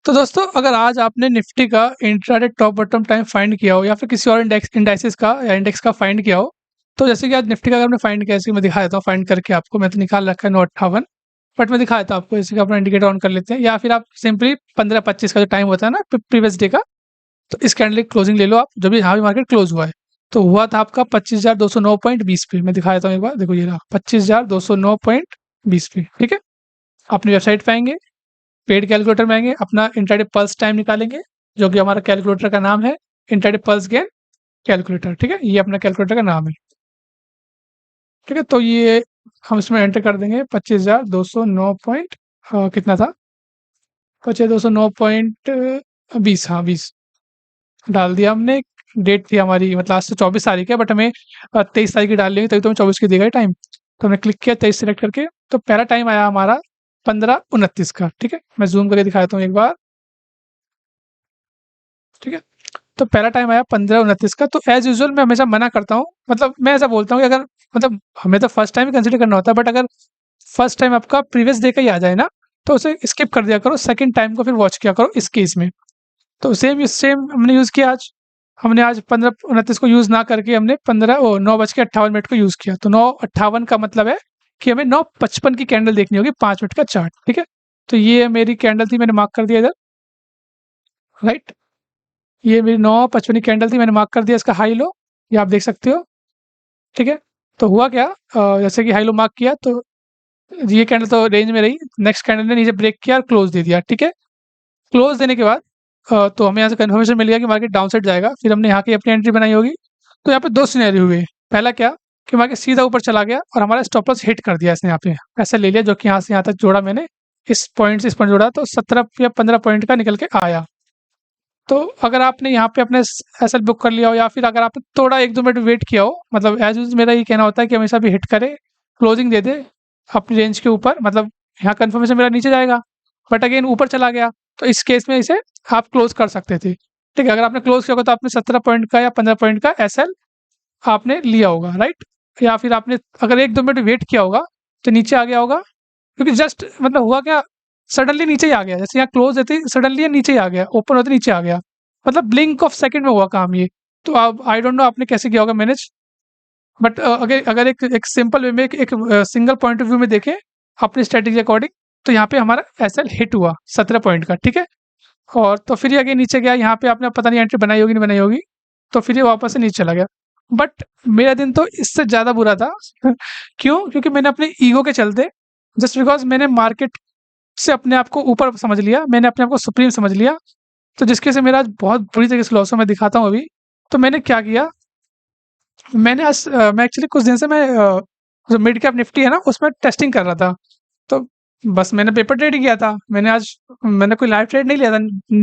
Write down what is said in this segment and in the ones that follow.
तो दोस्तों अगर आज आपने निफ्टी का intraday top bottom time find किया हो या फिर किसी और इंडेक्सेस का या इंडेक्स का फाइंड किया हो, तो जैसे कि आज निफ्टी का अगर आपने फाइंड किया, जैसे कि मैं दिखा देता हूँ फाइंड करके आपको। मैं तो निकाल रखा है 958, बट मैं दिखा देता हूँ आपको। जैसे कि अपना इंडिकेटर ऑन कर लेते हैं, या फिर आप सिंपली 15-25 का जो टाइम होता है ना प्रीवियस डे का, तो इस कैंडल की क्लोजिंग ले लो आप, जब भी यहाँ भी मार्केट क्लोज हुआ है। तो हुआ था आपका 25,209.20 पे। मैं दिखा देता हूँ एक बार, देखो ये रहा 25,209.20 पे। ठीक है, अपनी वेबसाइट पे आएंगे, पेड कैलकुलेटर में आएंगे, अपना इंट्राडे पल्स टाइम निकालेंगे, जो कि हमारा कैलकुलेटर का नाम है इंट्राडे पल्स गेन कैलकुलेटर। ठीक है, ये अपना कैलकुलेटर का नाम है। ठीक है, तो ये हम इसमें एंटर कर देंगे 25,209 पॉइंट कितना था, 25,209.20। हाँ 20 डाल दिया हमने। डेट थी हमारी, मतलब आज से 24 तारीख है, बट हमें 23 तारीख की डाल लेंगे, तभी तो हमें 24 की देगा टाइम। तो हमने क्लिक किया 23 सेलेक्ट करके, तो पहला टाइम आया हमारा 15:29 का। ठीक है, मैं जूम करके दिखा देता हूँ एक बार। ठीक है, तो पहला टाइम आया 15:29 का। तो एज यूजुअल मैं हमेशा मना करता हूँ, मतलब मैं ऐसा बोलता हूँ कि अगर, मतलब हमें तो फर्स्ट टाइम ही कंसिडर करना होता है, बट अगर फर्स्ट टाइम आपका प्रीवियस डे का ही आ जाए ना, तो उसे स्किप कर दिया करो, सेकंड टाइम को फिर वॉच किया करो इस केस में। तो सेम हमने यूज़ किया आज। हमने आज 15:29 को यूज़ ना करके हमने 9:58 को यूज़ किया। तो 9:58 का मतलब है कि हमें 9:55 की कैंडल देखनी होगी, 5 मिनट का चार्ट। ठीक है, तो ये मेरी कैंडल थी, मैंने मार्क कर दिया इधर, राइट। ये मेरी 9:55 की कैंडल थी, मैंने मार्क कर दिया इसका हाई लो, ये आप देख सकते हो। ठीक है, तो हुआ क्या, जैसे कि हाई लो मार्क किया, तो ये कैंडल तो रेंज में रही। नेक्स्ट कैंडल ने नीचे ब्रेक किया और क्लोज दे दिया। ठीक है, क्लोज देने के बाद तो हमें यहाँ से कन्फर्मेशन मिल गया कि मार्केट डाउन साइड जाएगा। फिर हमने यहाँ की अपनी एंट्री बनाई होगी। तो यहाँ पे दो सिनेरियो हुए। पहला क्या कि मार्केट सीधा ऊपर चला गया और हमारा स्टॉप लॉस हिट कर दिया इसने, यहाँ पे ऐसा ले लिया, जो कि यहाँ से यहाँ तक जोड़ा मैंने, इस पॉइंट से इस पॉइंट जोड़ा, तो 17 या 15 पॉइंट का निकल के आया। तो अगर आपने यहाँ पे अपने एसएल बुक कर लिया हो, या फिर अगर आपने थोड़ा 1-2 मिनट वेट किया हो, मतलब एज यूज मेरा ये कहना होता है कि हमेशा भी हिट करे, क्लोजिंग दे दे अपनी रेंज के ऊपर, मतलब यहाँ कन्फर्मेशन मेरा नीचे जाएगा, बट अगेन ऊपर चला गया, तो इस केस में इसे आप क्लोज कर सकते थे। ठीक है, अगर आपने क्लोज किया होगा तो आपने 17 पॉइंट का या 15 पॉइंट का एसएल आपने लिया होगा, राइट। या फिर आपने अगर 1-2 मिनट वेट किया होगा तो नीचे आ गया होगा, क्योंकि जस्ट मतलब हुआ क्या, सडनली नीचे ही आ गया। जैसे यहाँ क्लोज देते सडनली नीचे ही आ गया, ओपन होते नीचे आ गया, मतलब ब्लिंक ऑफ सेकंड में हुआ काम ये। तो आप, आई डोंट नो आपने कैसे किया होगा मैनेज, बट अगर अगर एक सिंपल वे में एक सिंगल पॉइंट ऑफ व्यू में देखें अपनी स्ट्रेटेजी अकॉर्डिंग, तो यहाँ पे हमारा एसएल हिट हुआ 17 पॉइंट का। ठीक है, और तो फिर ये आगे नीचे गया, यहाँ पे आपने पता नहीं एंट्री बनाई होगी नहीं बनाई होगी, तो फिर ये वापस से नीचे चला गया। बट मेरा दिन तो इससे ज़्यादा बुरा था क्यों, क्योंकि मैंने अपने ईगो के चलते, जस्ट बिकॉज मैंने मार्केट से अपने आप को ऊपर समझ लिया, मैंने अपने आप को सुप्रीम समझ लिया, तो जिसके से मेरा आज बहुत बुरी तरीके से लॉस हो, मैं दिखाता हूँ अभी। तो मैंने क्या किया, मैंने आज मैं एक्चुअली कुछ दिन से मैं जो मिड कैप निफ्टी है ना उसमें टेस्टिंग कर रहा था। तो बस मैंने पेपर ट्रेड ही किया था, मैंने कोई लाइव ट्रेड नहीं लिया था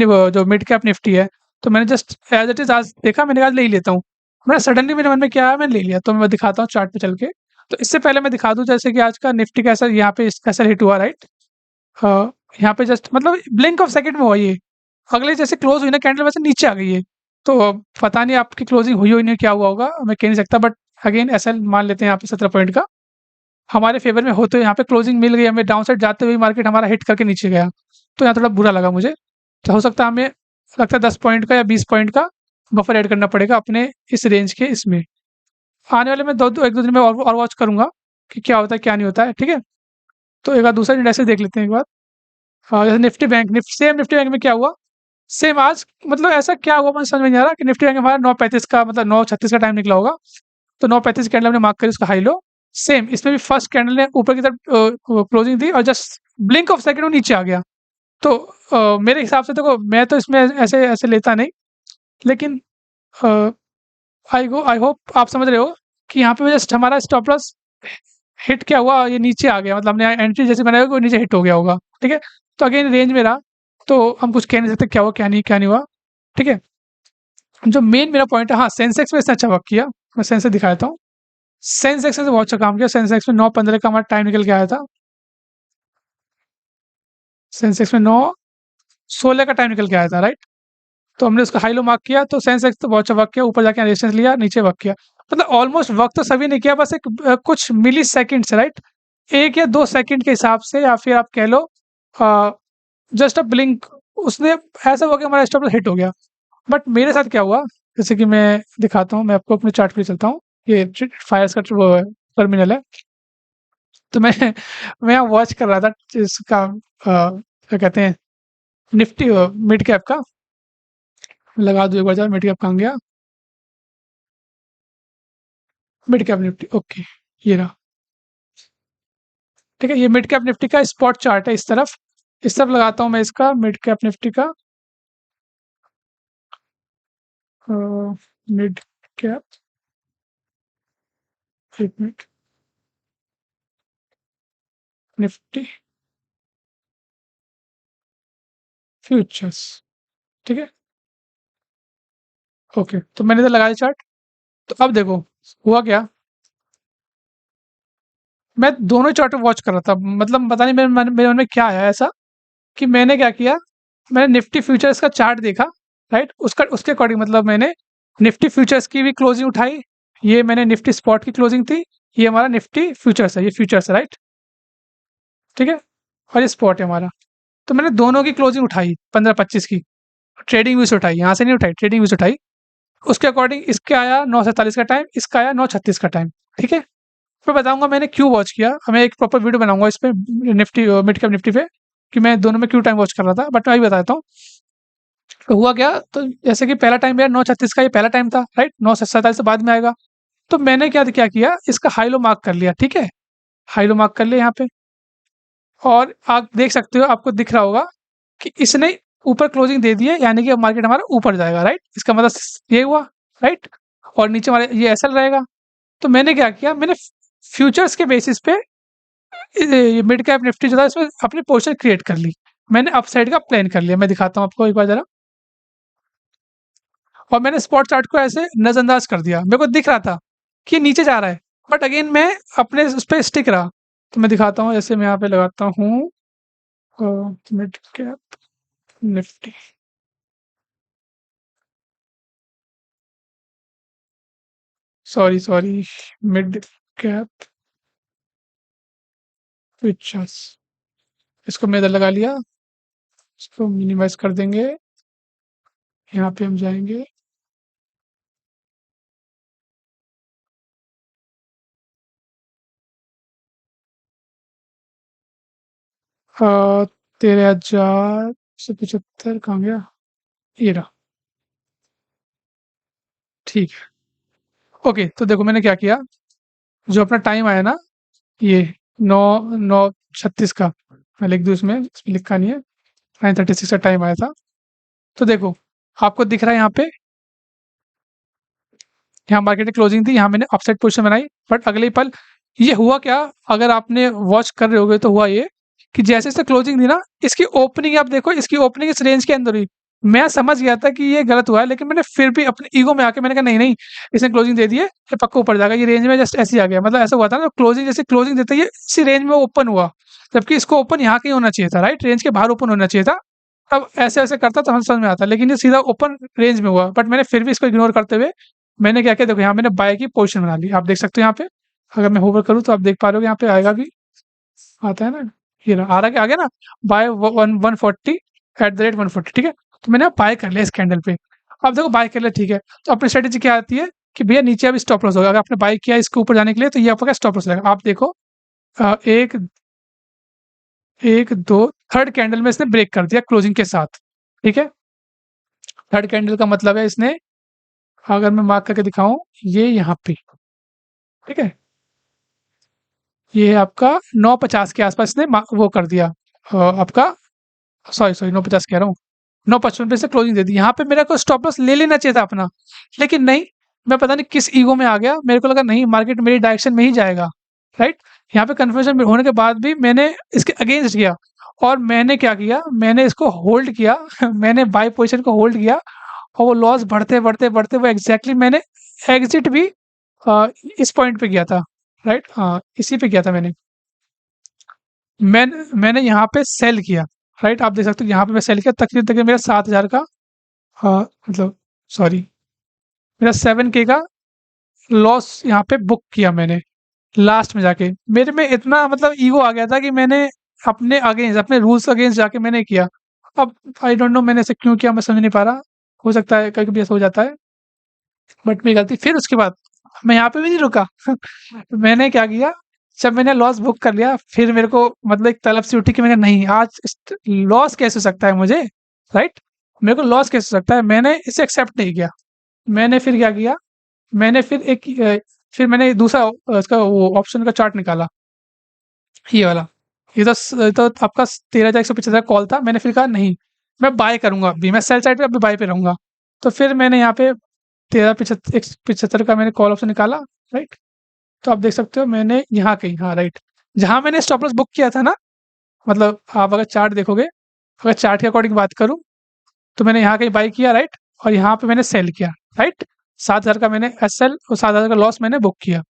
वो जो मिड कैप निफ्टी है। तो मैंने जस्ट एज इट इज आज देखा, मैंने आज ले ही लेता हूँ। मैं सडनली मेरे मन में क्या आया, मैंने ले लिया। तो मैं दिखाता हूँ चार्ट पे चल के। तो इससे पहले मैं दिखा दूँ, जैसे कि आज का निफ्टी कैसा यहाँ पे कैसा हिट हुआ, राइट। यहाँ पे जस्ट मतलब ब्लिंक ऑफ सेकंड में हुआ ये, अगले जैसे क्लोज हुई ना कैंडल वैसे नीचे आ गई है। तो पता नहीं आपकी क्लोजिंग हुई हो नहीं, क्या हुआ होगा, मैं कह नहीं सकता, बट अगेन ऐसा मान लेते हैं यहाँ पे 17 पॉइंट का हमारे फेवर में होते हुए यहाँ पे क्लोजिंग मिल गई हमें, डाउन साइड जाते हुए मार्केट हमारा हिट करके नीचे गया। तो यहाँ थोड़ा बुरा लगा मुझे। तो हो सकता है हमें, लगता है 10 पॉइंट का या 20 पॉइंट का बफर ऐड करना पड़ेगा अपने इस रेंज के इसमें। आने वाले में 1-2 दिन में और वॉच करूंगा कि क्या होता है क्या नहीं होता है। ठीक है, तो एक बार दूसरा इंडेक्स देख लेते हैं एक बार। हाँ, जैसे Nifty bank, same Nifty bank में क्या हुआ, सेम आज, मतलब ऐसा क्या हुआ मुझे समझ में नहीं आ रहा कि निफ्टी बैंक में हमारा 9:35 का, मतलब 9:36 का टाइम निकला होगा। तो 9:35 कैंडल हमने मार्क करी, उसका हाई लो। सेम इसमें भी फर्स्ट कैंडल ने ऊपर की तरफ क्लोजिंग दी और जस्ट ब्लिंक ऑफ सेकंड वो नीचे आ गया। तो मेरे हिसाब से देखो, मैं तो इसमें ऐसे ऐसे लेता नहीं, लेकिन आई होप आप समझ रहे हो कि यहाँ पे जस्ट हमारा स्टॉप लॉस हिट क्या हुआ, ये नीचे आ गया, मतलब हमने एंट्री जैसे बनाई होगी वो नीचे हिट हो गया होगा। ठीक है, तो अगेन रेंज में रहा, तो हम कुछ कह नहीं सकते क्या हुआ क्या नहीं हुआ। ठीक है, जो मेन मेरा पॉइंट है, हाँ सेंसेक्स में इसने अच्छा वर्क किया, मैं सेंसेक्स दिखा देता हूँ। सेंसेक्स ने बहुत अच्छा काम किया, सेंसेक्स में 9:15 का हमारा टाइम निकल के आया था, सेंसेक्स में 9:16 का टाइम निकल के आया था, राइट। तो हमने उसका हाई लो मार्क किया, तो सेंसेक्स तो बहुत अच्छा वर्क किया, ऊपर जाके रेजिस्टेंस लिया, नीचे वर्क किया, मतलब ऑलमोस्ट वर्क तो सभी ने किया, बस एक कुछ मिली सेकेंड्स, राइट, 1 या 2 सेकंड के हिसाब से, या फिर आप कह लो जस्ट अ ब्लिंक उसने ऐसा हुआ कि हमारा स्टॉप लॉस हिट हो गया। बट मेरे साथ क्या हुआ, जैसे कि मैं दिखाता हूँ, मैं आपको अपने चार्ट पे चलता हूँ। ये फायर्स का वो टर्मिनल है। तो मैं मैं वॉच कर रहा था इसका क्या कहते हैं, निफ्टी मिड कैप का। लगा दो एक बार, मिड कैप कहाँ गया, मिड कैप निफ्टी, ओके ये रहा। ठीक है, ये मिड कैप निफ्टी का स्पॉट चार्ट है इस तरफ लगाता हूँ मैं इसका मिड कैप निफ्टी का मिड कैप, एक मिनट, निफ्टी फ्यूचर्स। ठीक है, ओके, तो मैंने इधर लगाया चार्ट। तो अब देखो हुआ क्या, मैं दोनों चार्ट वॉच कर रहा था, मतलब पता नहीं मेरे मन में क्या आया ऐसा कि मैंने क्या किया, मैंने निफ्टी फ्यूचर्स का चार्ट देखा, राइट, उसका उसके अकॉर्डिंग मतलब मैंने निफ्टी फ्यूचर्स की भी क्लोजिंग उठाई। ये मैंने निफ्टी स्पॉट की क्लोजिंग थी, ये हमारा निफ्टी फ्यूचर्स है, ये फ्यूचर्स है, राइट। ठीक है, और ये स्पॉट है हमारा। तो मैंने दोनों की क्लोजिंग उठाई 15-25 की, ट्रेडिंग व्यू से उठाई, यहाँ से नहीं उठाई, ट्रेडिंग व्यू से उठाई। उसके अकॉर्डिंग इसके आया 9:47 का टाइम, इसका आया 9:36 का टाइम। ठीक है, मैं बताऊंगा मैंने क्यों वॉच किया, मैं एक प्रॉपर वीडियो बनाऊंगा इस पे, निफ्टी मिड कैप निफ्टी पे, कि मैं दोनों में क्यों टाइम वॉच कर रहा था, बट मैं अभी बताता हूँ। तो हुआ क्या, तो जैसे कि पहला टाइम मेरा 9:36 का ये पहला टाइम था, राइट, 9:47 से बाद में आएगा। तो मैंने क्या किया, इसका हाई लो मार्क कर लिया। ठीक है, हाई लो मार्क कर लिया यहाँ पे, और आप देख सकते हो, आपको दिख रहा होगा कि इसने ऊपर क्लोजिंग दे दी है, यानी कि अब मार्केट हमारा ऊपर जाएगा, राइट, इसका मतलब ये हुआ, राइट। और नीचे हमारे ये एसएल रहेगा। तो मैंने क्या किया, मैंने फ्यूचर्स के बेसिस पे मिड कैप निफ्टी जो था इसमें अपनी पोजीशन क्रिएट कर ली। मैंने अपसाइड का प्लान कर लिया, मैं दिखाता हूँ आपको एक बार जरा। और मैंने स्पॉट चार्ट को ऐसे नजरअंदाज कर दिया, मेरे को दिख रहा था कि नीचे जा रहा है, बट अगेन मैं अपने उस पर स्टिक रहा। तो मैं दिखाता हूँ, जैसे मैं यहाँ पे लगाता हूँ mid cap Nifty, sorry sorry, mid cap futures, इसको मैं इधर लगा लिया, इसको मिनिमाइज कर देंगे। यहाँ पे हम जाएंगे, 13,175 कहाँ गया, ये रहा। ठीक है, ओके, तो देखो मैंने क्या किया, जो अपना टाइम आया ना, ये 9:36 का, मैं लिख दूँ इसमें लिखा नहीं है, 9:36 का टाइम आया था। तो देखो आपको दिख रहा है यहाँ मार्केट की क्लोजिंग थी, यहाँ मैंने अपसाइड पोजीशन बनाई, बट अगले ही पल ये हुआ क्या, अगर आपने वॉच कर रहे होगे तो हुआ ये कि जैसे जैसे क्लोजिंग थी ना, इसकी ओपनिंग आप देखो, इसकी ओपनिंग इस रेंज के अंदर हुई। मैं समझ गया था कि ये गलत हुआ है, लेकिन मैंने फिर भी अपने ईगो में आके मैंने कहा नहीं नहीं, इसने क्लोजिंग दे दी है, ये पक्का ऊपर जाएगा, ये रेंज में जस्ट ऐसे ही आ गया, मतलब ऐसा हुआ था ना, क्लोजिंग जैसे क्लोजिंग देते ही इसी रेंज में ओपन हुआ, जबकि इसको ओपन यहाँ कहीं होना चाहिए था, राइट, रेंज के बाहर ओपन होना चाहिए था। अब ऐसे ऐसे करता तो हम समझ में आता, लेकिन ये सीधा ओपन रेंज में हुआ, बट मैंने फिर भी इसको इग्नोर करते हुए मैंने क्या किया, देखो यहाँ मैंने बाय की पोजीशन बना ली, आप देख सकते हो यहाँ पे, अगर मैं होवर करूँ तो आप देख पा रहे हो यहाँ पे आएगा भी, आता है ना, ये रहा, आ रहा, क्या आ गया ना, बाय 140 ठीक है। तो मैंने बाय कर लिया इस कैंडल पे। अब देखो बाय कर लिया, ठीक है, तो अपनी स्ट्रेटेजी क्या आती है कि भैया नीचे अब स्टॉप लॉस होगा, अगर आपने बाय किया इसके ऊपर जाने के लिए तो ये आपका स्टॉप लॉस रहेगा। आप देखो एक एक दो, थर्ड कैंडल में इसने ब्रेक कर दिया क्लोजिंग के साथ। ठीक है, थर्ड कैंडल का मतलब है इसने, अगर मैं मार्क करके दिखाऊं, ये यहाँ पे, ठीक है, ये आपका 9:50 के आसपास ने वो कर दिया, आपका, सॉरी सॉरी, 9:50 कह रहा हूँ, 9:55 पे से क्लोजिंग दे दी। यहाँ पे मेरा को स्टॉप लॉस ले लेना चाहिए था अपना, लेकिन नहीं, मैं पता नहीं किस ईगो में आ गया, मेरे को लगा नहीं मार्केट मेरी डायरेक्शन में ही जाएगा, राइट। यहाँ पे कन्फ्यूजन होने के बाद भी मैंने इसके अगेंस्ट किया, और मैंने क्या किया, मैंने इसको होल्ड किया मैंने बाय पोजिशन को होल्ड किया, और वो लॉस बढ़ते बढ़ते बढ़ते वो एग्जैक्टली मैंने एग्जिट भी अ, इस पॉइंट पे किया था, राइट, हाँ इसी पे किया था मैंने। मैंने यहाँ पे सेल किया, राइट, आप देख सकते हो यहाँ पे मैं सेल किया, तकरीबन तकरीबन मेरा 7,000 का, मतलब सॉरी, मेरा 7K का लॉस यहाँ पे बुक किया मैंने, लास्ट में जाके मेरे में इतना मतलब ईगो आ गया था कि मैंने अपने अगेंस्ट, अपने रूल्स अगेंस्ट जाके मैंने किया। अब आई डोंट नो मैंने ऐसे क्यों किया, मैं समझ नहीं पा रहा। हो सकता है कभी-कभी ऐसा हो जाता है, बट मेरी गलती। फिर उसके बाद मैं यहाँ पे भी नहीं रुका। मैंने क्या किया, जब मैंने लॉस बुक कर लिया, फिर मेरे को मतलब एक तलब सी उठी कि मैंने नहीं, आज लॉस कैसे हो सकता है मुझे, राइट? मेरे को लॉस कैसे हो सकता है, मैंने इसे एक्सेप्ट नहीं किया। मैंने फिर क्या किया, मैंने फिर फिर मैंने दूसरा उसका वो ऑप्शन का चार्ट निकाला, ये वाला। ये तो आपका 13,175 कॉल था। मैंने फिर कहा नहीं, मैं बाय करूंगा अभी, मैं सेल साइड पे अभी बाय पे रहूंगा। तो फिर मैंने यहाँ पे 13,75 का मैंने कॉल ऑप्शन निकाला, राइट? तो आप देख सकते हो मैंने यहाँ कहीं, हाँ राइट, जहाँ मैंने स्टॉप लॉस बुक किया था ना, मतलब आप अगर चार्ट देखोगे, अगर चार्ट के अकॉर्डिंग बात करूँ, तो मैंने यहाँ कहीं बाई किया, राइट? और यहाँ पे मैंने सेल किया, राइट? 7,000 का मैंने एसएल और 7,000 का लॉस मैंने बुक किया,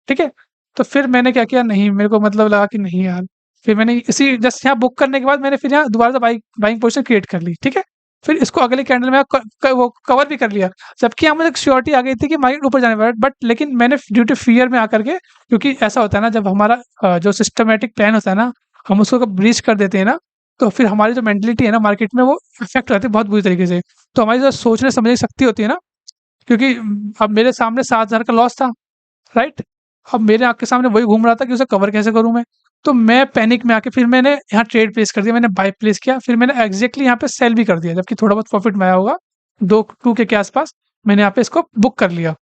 ठीक है? तो फिर मैंने क्या किया, नहीं मेरे को मतलब लगा कि नहीं यार, फिर मैंने इसी जस्ट यहाँ बुक करने के बाद मैंने फिर यहाँ दोबारा से बाइंग पोजीशन क्रिएट कर ली, ठीक है? फिर इसको अगले कैंडल में वो कवर भी कर लिया, जबकि यहाँ मुझे श्योरिटी आ गई थी कि मार्केट ऊपर जाने वाला है, बट लेकिन मैंने ड्यू टू फियर में आकर के, क्योंकि ऐसा होता है ना, जब हमारा जो सिस्टमेटिक प्लान होता है ना, हम उसको ब्रीच कर देते हैं ना, तो फिर हमारी जो मेंटलिटी है ना मार्केट में, वो इफेक्ट रहती है बहुत बुरी तरीके से। तो हमारी जो सोचने समझने की शक्ति होती है ना, क्योंकि अब मेरे सामने 7,000 का लॉस था, राइट? अब मेरे आँख के सामने वही घूम रहा था कि उसे कवर कैसे करूँ मैं? तो मैं पैनिक में आके फिर मैंने यहाँ ट्रेड प्लेस कर दिया, मैंने बाय प्लेस किया, फिर मैंने एग्ज़ैक्टली यहाँ पे सेल भी कर दिया, जबकि थोड़ा बहुत प्रॉफ़िट में आया होगा, 2 के आस-पास। मैंने यहाँ पे इसको बुक कर लिया,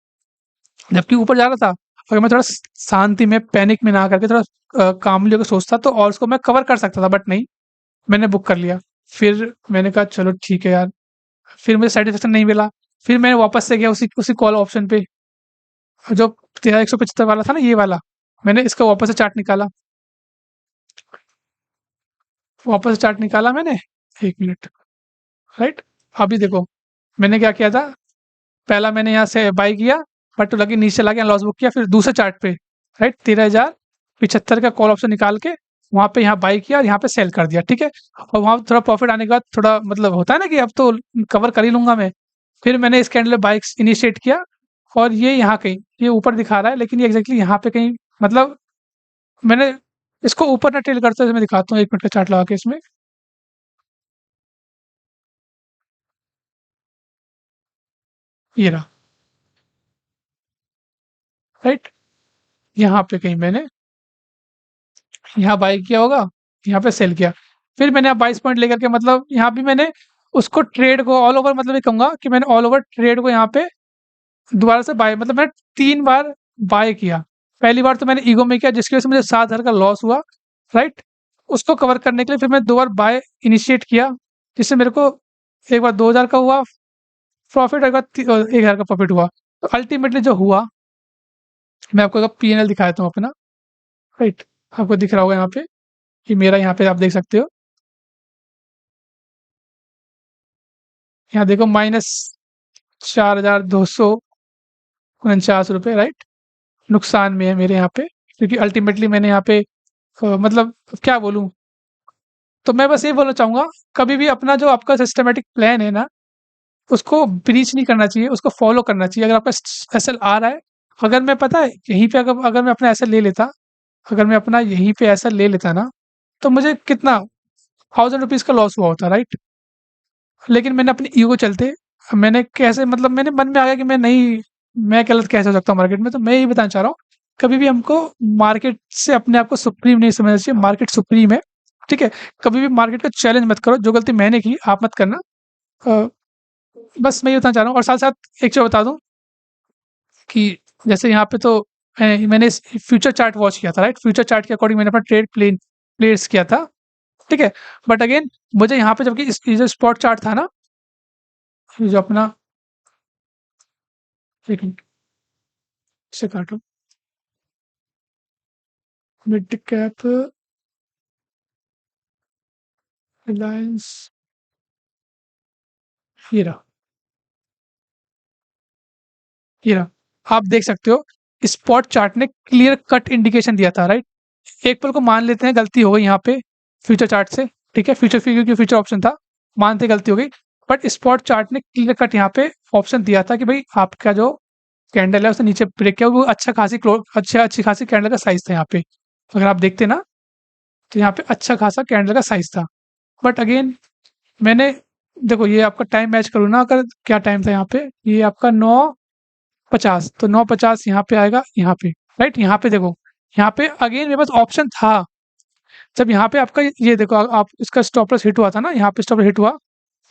जबकि ऊपर जा रहा था। अगर मैं थोड़ा शांति में, पैनिक में ना आकर के थोड़ा कामली होके सोचता, तो और उसको मैं कवर कर सकता था, बट नहीं, मैंने बुक कर लिया। फिर मैंने कहा चलो ठीक है यार, फिर मुझे सैटिस्फैक्शन नहीं मिला। फिर मैंने वापस से गया उसी उसी कॉल ऑप्शन पे, जो 13,175 वाला था ना, ये वाला, मैंने इसका वापस से चार्ट निकाला, वापस से चार्ट निकाला मैंने, 1 मिनट, राइट? अभी देखो, मैंने क्या किया था, पहला मैंने यहाँ से बाय किया, बट लगे नीचे चला गया, लॉस बुक किया, फिर दूसरे चार्ट पे, राइट, 13,075 का कॉल ऑप्शन निकाल के वहाँ पे यहाँ बाय किया और यहाँ पे सेल कर दिया, ठीक है? और वहाँ थोड़ा प्रॉफिट आने के बाद थोड़ा मतलब होता है ना कि अब तो कवर कर ही लूँगा मैं। फिर मैंने इस कैंडल में बाइक्स इनिशिएट किया, और ये यहाँ कहीं, ये ऊपर दिखा रहा है, लेकिन ये एग्ज़ैक्टली यहाँ पे कहीं, मतलब मैंने इसको ऊपर ना ट्रेल करते हुए मैं दिखाता हूँ, 1 मिनट का चार्ट लगा के इसमें। ये रहा, राइट? यहाँ पे कहीं मैंने यहाँ बाय किया होगा, यहाँ पे सेल किया। फिर मैंने यहाँ 22 पॉइंट लेकर के, मतलब यहाँ भी मैंने उसको ट्रेड को ऑल ओवर, मतलब ये कहूँगा कि मैंने ऑल ओवर ट्रेड को यहाँ पे दोबारा से बाय, मतलब मैंने 3 बार बाय किया। पहली बार तो मैंने ईगो में किया, जिसकी वज़ह से मुझे 7,000 का लॉस हुआ, राइट? उसको कवर करने के लिए फिर मैं 2 बार बाय इनिशिएट किया, जिससे मेरे को एक बार 2,000 का हुआ प्रॉफिट, एक बार 1,000 का प्रॉफिट हुआ। तो अल्टीमेटली जो हुआ, मैं आपको अगर पी&एल दिखा देता हूँ अपना, राइट? आपको दिख रहा होगा यहाँ पे, कि मेरा यहाँ पे आप देख सकते हो। यहाँ देखो -4,249 रुपए, राइट? नुकसान में है मेरे यहाँ पे, क्योंकि अल्टीमेटली मैंने यहाँ पे मतलब क्या बोलूँ? तो मैं बस ये बोलना चाहूँगा, कभी भी अपना जो आपका सिस्टमैटिक प्लान है ना, उसको ब्रीच नहीं करना चाहिए, उसको फ़ॉलो करना चाहिए। अगर आपका एसएल आ रहा है, अगर मैं पता है यहीं पे अगर अगर मैं अपना एसएल ले लेता, अगर मैं अपना यहीं पे एसएल ले लेता ना, तो मुझे कितना ₹1000 का लॉस हुआ होता, राइट? लेकिन मैंने अपनी ईगो चलते, मैंने कैसे, मतलब मैंने मन में आ गया कि मैं नहीं, मैं गलत कैसे हो सकता हूँ मार्केट में। तो मैं यही बताना चाह रहा हूँ, कभी भी हमको मार्केट से अपने आप को सुप्रीम नहीं समझना चाहिए, मार्केट सुप्रीम है, ठीक है? कभी भी मार्केट का चैलेंज मत करो, जो गलती मैंने की आप मत करना। अ, बस मैं ये बताना चाह रहा हूँ, और साथ-साथ एक चीज़ बता दूँ कि जैसे यहाँ पे तो मैंने इस फ्यूचर चार्ट वॉच किया था, राइट? फ्यूचर चार्ट के अकॉर्डिंग मैंने अपना ट्रेड प्लेस किया था, ठीक है? बट अगेन मुझे यहाँ पे, जबकि ये जो स्पॉट चार्ट था ना, ये जो अपना, एक मिनट, इसे काटो, मिड कैप रिलायंस, ये रहा, ये रहा। आप देख सकते हो, स्पॉट चार्ट ने क्लियर कट इंडिकेशन दिया था, राइट? एक पल को मान लेते हैं गलती हो गई यहाँ पे फ्यूचर चार्ट से, ठीक है? क्योंकि फ्यूचर ऑप्शन था, मानते हैं गलती हो गई, बट स्पॉट चार्ट ने क्लियर कट यहाँ पे ऑप्शन दिया था कि भाई आपका जो कैंडल है उसने नीचे ब्रेक किया, वो अच्छी खासी कैंडल का साइज था यहाँ पे। अगर आप देखते ना, तो यहाँ पे अच्छा खासा कैंडल का साइज था, बट अगेन मैंने देखो ये आपका टाइम मैच करूँ ना, अगर क्या टाइम था यहाँ पे, ये आपका 9:50, तो 9:50 यहाँ पे आएगा, यहाँ पे, राइट? यहाँ पे देखो, यहाँ पे अगेन मेरे पास ऑप्शन था। जब यहाँ पे आपका ये देखो, आप इसका स्टॉप लॉस हिट हुआ था ना, यहाँ पे स्टॉप लॉस हिट हुआ,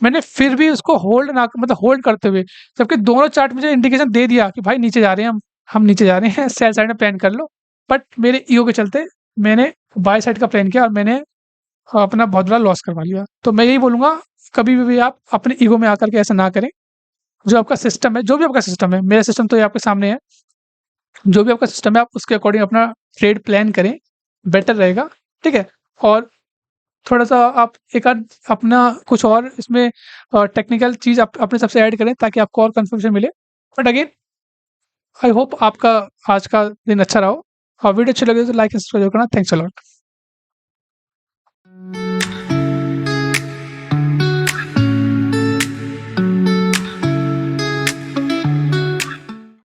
मैंने फिर भी उसको होल्ड ना, मतलब होल्ड करते हुए, जबकि दोनों चार्ट मुझे इंडिकेशन दे दिया कि भाई नीचे जा रहे हैं हम नीचे जा रहे हैं, सेल साइड में प्लान कर लो। बट मेरे ईगो के चलते मैंने बाय साइड का प्लान किया और मैंने अपना बहुत बड़ा लॉस करवा लिया। तो मैं यही बोलूँगा, कभी भी आप अपने ईगो में आकर के ऐसा ना करें। जो आपका सिस्टम है, जो भी आपका सिस्टम है, मेरा सिस्टम तो ये आपके सामने है, जो भी आपका सिस्टम है आप उसके अकॉर्डिंग अपना ट्रेड प्लान करें, बेटर रहेगा, ठीक है? और थोड़ा-सा आप एक आध अपना कुछ और इसमें टेक्निकल चीज़ आप अपने हिसाब से ऐड करें ताकि आपको और कन्फर्मेशन मिले। बट अगेन आई होप आपका आज का दिन अच्छा रहा हो, और वीडियो अच्छी लगे तो लाइक एंड सब्सक्राइब करना। Thanks a lot.